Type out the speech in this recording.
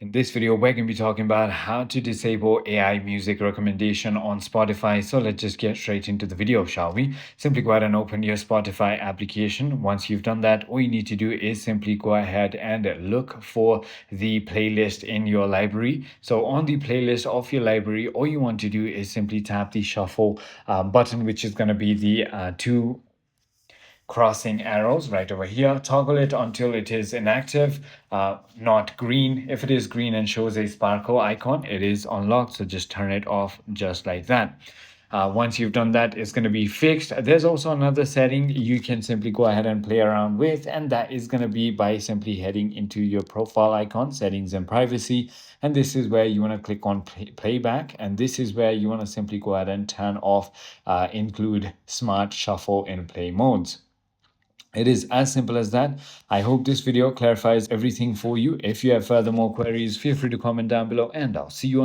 In this video, we're going to be talking about how to disable AI music recommendation on Spotify. So let's just get straight into the video, shall we? Simply go ahead and open your Spotify application. Once you've done that, all you need to do is simply go ahead and look for the playlist in your library. So on the playlist of your library, all you want to do is simply tap the shuffle button, which is going to be the two crossing arrows right over here. Toggle it until it is inactive, not green. If it is green and shows a sparkle icon, it is unlocked. So just turn it off just like that. Once you've done that, it's going to be fixed. There's also another setting you can simply go ahead and play around with, and that is going to be by simply heading into your profile icon, settings and privacy. And this is where you want to click on playback. And this is where you want to simply go ahead and turn off include smart shuffle in play modes. It is as simple as that. I hope this video clarifies everything for you. If you have further more queries, feel free to comment down below, and I'll see you on